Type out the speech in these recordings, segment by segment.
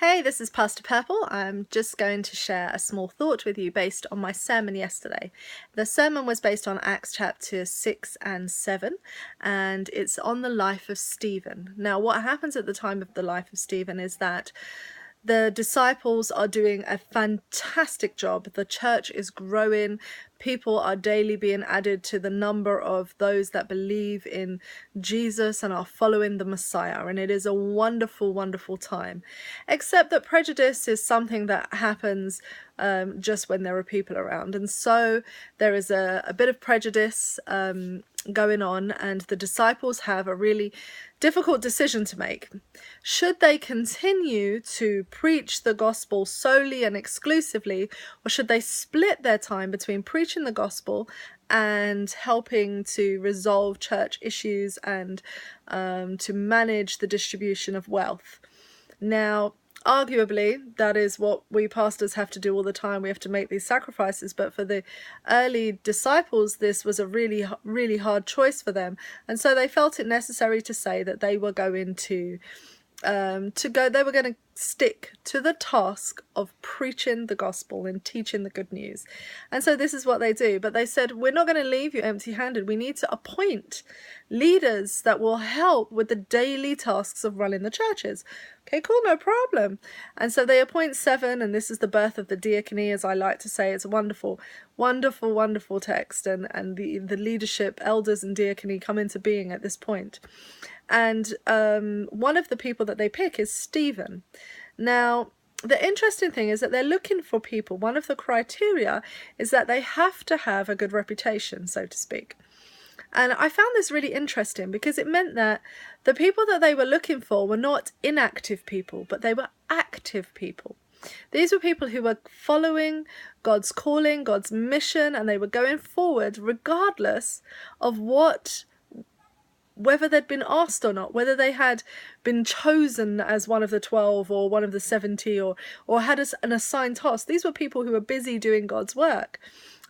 Hey, this is Pastor Purple. I'm just going to share a small thought with you based on my sermon yesterday. The sermon was based on Acts chapter 6 and 7, and it's on the life of Stephen. Now, what happens at the time of the life of Stephen is that the disciples are doing a fantastic job. The church is growing. People are daily being added to the number of those that believe in Jesus and are following the Messiah. And it is a wonderful, wonderful time. Except that prejudice is something that happens just when there are people around. And so there is a bit of prejudice going on, and the disciples have a really difficult decision to make. Should they continue to preach the gospel solely and exclusively, or should they split their time between preaching the gospel and helping to resolve church issues and to manage the distribution of wealth? Now, arguably, that is what we pastors have to do all the time. We have to make these sacrifices. But for the early disciples, this was a really, really hard choice for them. And so they felt it necessary to say that they were going they were going to stick to the task of preaching the gospel and teaching the good news. And so this is what they do. But they said, we're not going to leave you empty-handed. We need to appoint leaders that will help with the daily tasks of running the churches. Okay, cool, no problem. And so they appoint 7, and this is the birth of the diacony, as I like to say. It's a wonderful, wonderful, wonderful text, and the leadership, elders and diacony come into being at this point. And one of the people that they pick is Stephen. Now, the interesting thing is that they're looking for people. One of the criteria is that they have to have a good reputation, so to speak. And I found this really interesting because it meant that the people that they were looking for were not inactive people, but they were active people. These were people who were following God's calling, God's mission, and they were going forward regardless of whether they'd been asked or not, whether they had been chosen as one of the 12 or one of the 70 or had an assigned task. These were people who were busy doing God's work.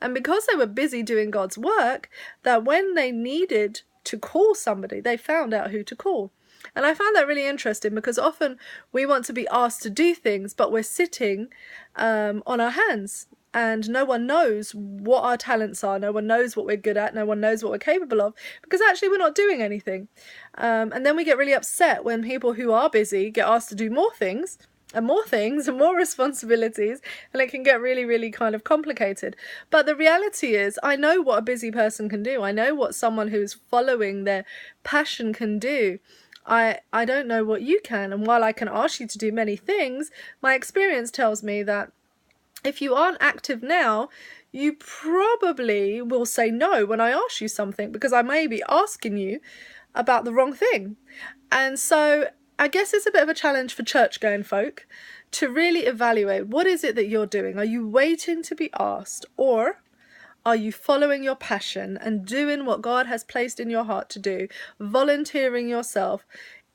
And because they were busy doing God's work, that when they needed to call somebody, they found out who to call. And I found that really interesting because often we want to be asked to do things, but we're sitting on our hands. And no one knows what our talents are. No one knows what we're good at. No one knows what we're capable of, because actually we're not doing anything. And then we get really upset when people who are busy get asked to do more things and more responsibilities, and it can get really, really kind of complicated. But the reality is, I know what a busy person can do. I know what someone who's following their passion can do. I don't know what you can. And while I can ask you to do many things, my experience tells me that if you aren't active now, you probably will say no when I ask you something, because I may be asking you about the wrong thing. And so I guess it's a bit of a challenge for church-going folk to really evaluate, what is it that you're doing? Are you waiting to be asked, or are you following your passion and doing what God has placed in your heart to do, volunteering yourself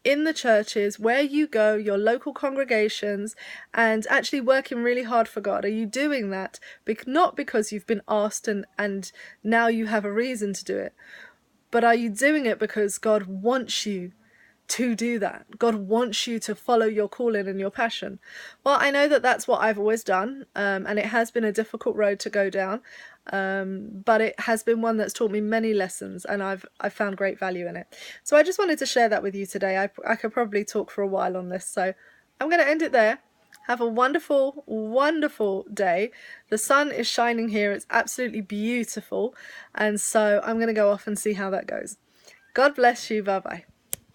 in the churches where you go, your local congregations, and actually working really hard for God? Are you doing that not because you've been asked and now you have a reason to do it, but are you doing it because God wants you to do that? God wants you to follow your calling and your passion. Well, I know that that's what I've always done, and it has been a difficult road to go down, but it has been one that's taught me many lessons, and I've found great value in it. So I just wanted to share that with you today. I could probably talk for a while on this, so I'm going to end it there. Have a wonderful, wonderful day. The sun is shining here. It's absolutely beautiful, and so I'm going to go off and see how that goes. God bless you. Bye-bye.